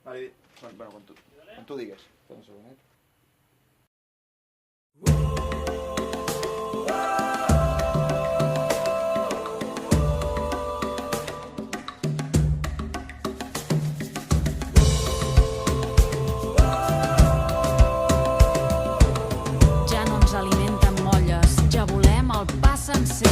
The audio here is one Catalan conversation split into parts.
Vale, bueno, quan tu digues. Espera un segonet. Ja no ens alimenten molles, ja volem el pa sencer.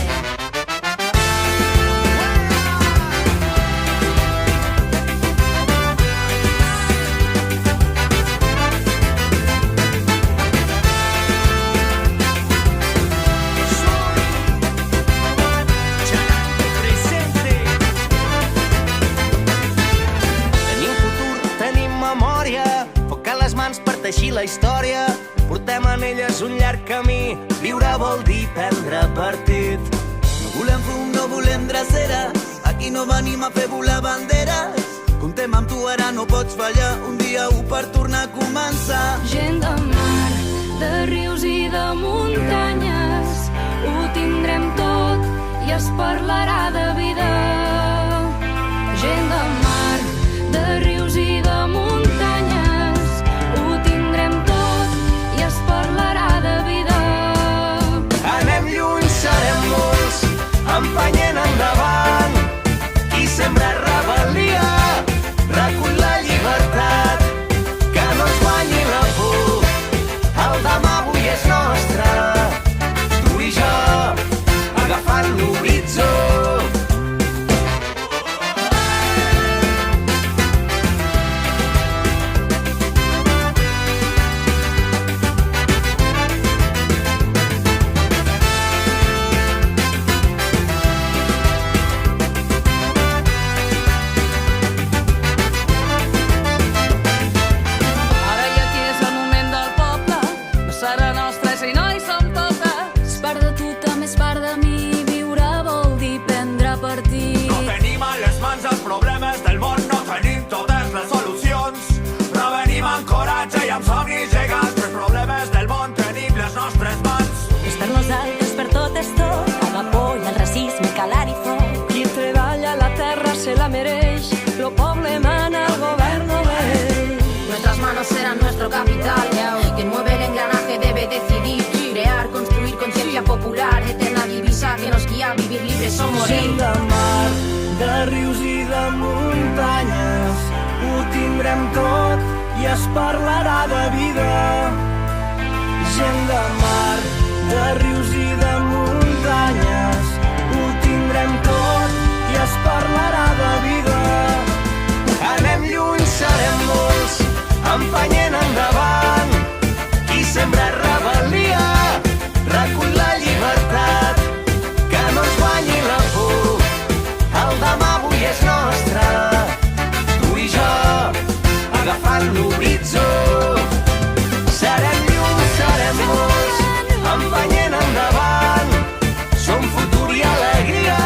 Teixir la història, portem en elles un llarg camí. Viure vol dir prendre partit. No volem fum, no volem dreceres, aquí no venim a fer volar banderes. Comptem amb tu, ara no pots fallar, un dia per tornar a començar. Gent de mar, de rius i de muntanyes, ho tindrem tot i es parlarà de vida. Gent de mar, de rius i de muntanyes, ho tindrem tot i es parlarà de vida. Anem lluny, serem molts, empenyent endavant. Qui sembra rebel·lia, recull la llibertat. Que no ens guanyi la por, el demà avui és nostre. Tu i jo, agafant l'horitzó. Capital, quien mueve el engranaje debe decidir, crear, construir conciencia popular, eterna divisa que nos guía a vivir libres o morir. Gent de mar, de rius i de muntanyes, ho tindrem tot i es parlarà de vida. Gent de mar, de rius i de muntanyes, ho tindrem tot i es parlarà de vida. Anem lluny, serem molts, empenyent endavant. Qui sembra rebel·lia, recull la llibertat. Que no ens guanyi la por, el demà avui és nostre. Tu i jo, agafant l'horitzó. Serem llum, serem molts, empenyent endavant. Som futur i alegria,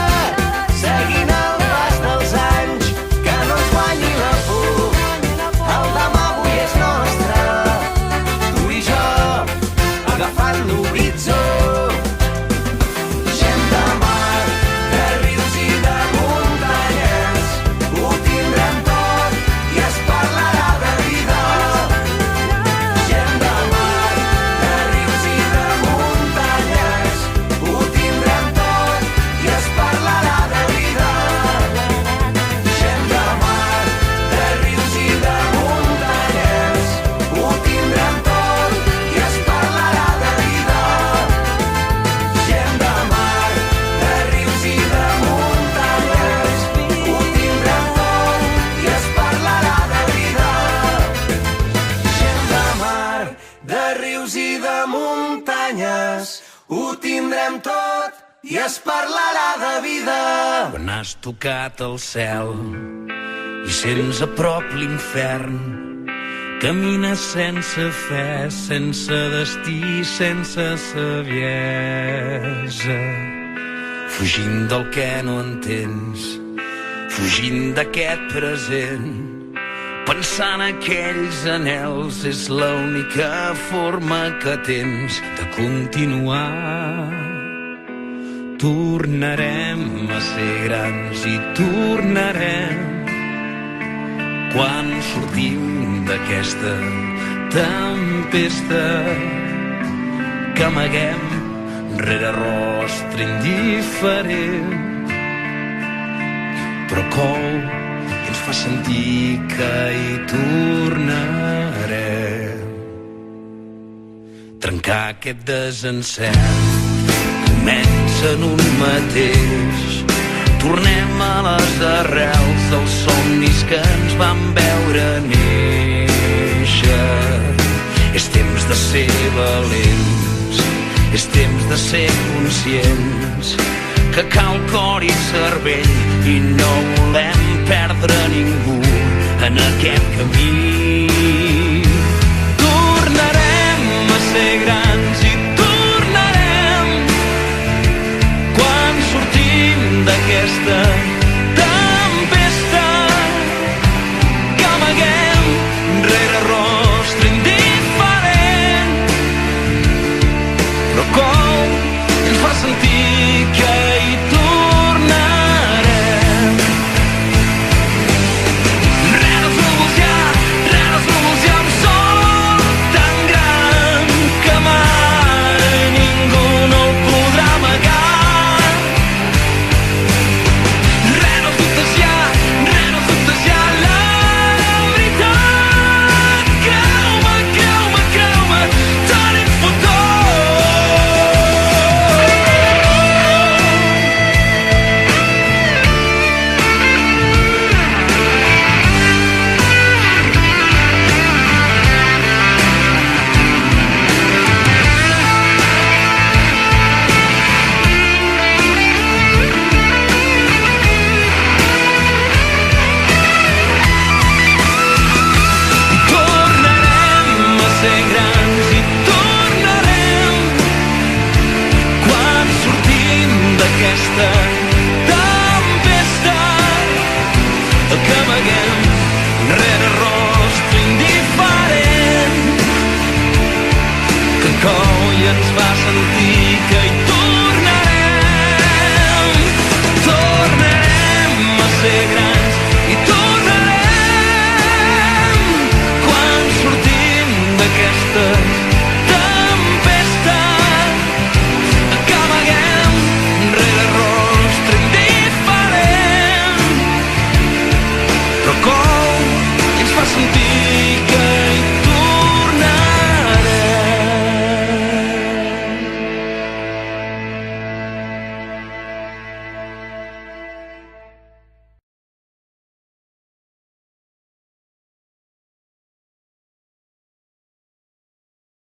seguint el pas dels anys. Que no ens guanyi la por, el demà avui és nostre. Tu i jo, agafant l'horitzó. Gent de mar, de rius i de muntanyes, ho tindrem tot i es parlarà de vida. Gent de mar, de rius i de muntanyes, ho tindrem tot i es parlarà de vida. Gent de mar, de rius i de muntanyes, ho tindrem tot i es parlarà de vida. Gent de mar, de rius i de muntanyes, ho tindrem tot i es parlarà de vida. Gent de mar, de rius i de muntanyes, ho tindrem tot i es parlarà de vida. Quan has tocat el cel i sents a prop l'infern, camines sense fe, sense destí, sense saviesa, fugint del que no entens, fugint d'aquest present. Pensar en aquells anhels és l'única forma que tens de continuar. Tornarem a ser grans i tornarem quan sortim d'aquesta tempesta que amaguem rere rostre indiferent, però cou i ens fa sentir que hi tornarem. Trencar aquest desencert comença en un mateix. Tornem a les arrels dels somnis que ens van veure néixer. És temps de ser valents, és temps de ser conscients que cal cor i cervell i no volem perdre ningú en aquest camí. Tornarem a ser grans i tornarem quan sortim d'aquesta tempesta que amaguem rere rostre indiferent, però com ens fa sentir que hi tornarem. Rere els núvols hi ha un sol tan gran que mai ningú no el podrà amagar. Rere els dubtes hi ha la veritat. Creu-me, tenim futur. Tornarem a ser grans i tornarem quan sortim d'aquesta tempesta que amaguem rere rostre indiferent, que cou i ens fa sentir que hi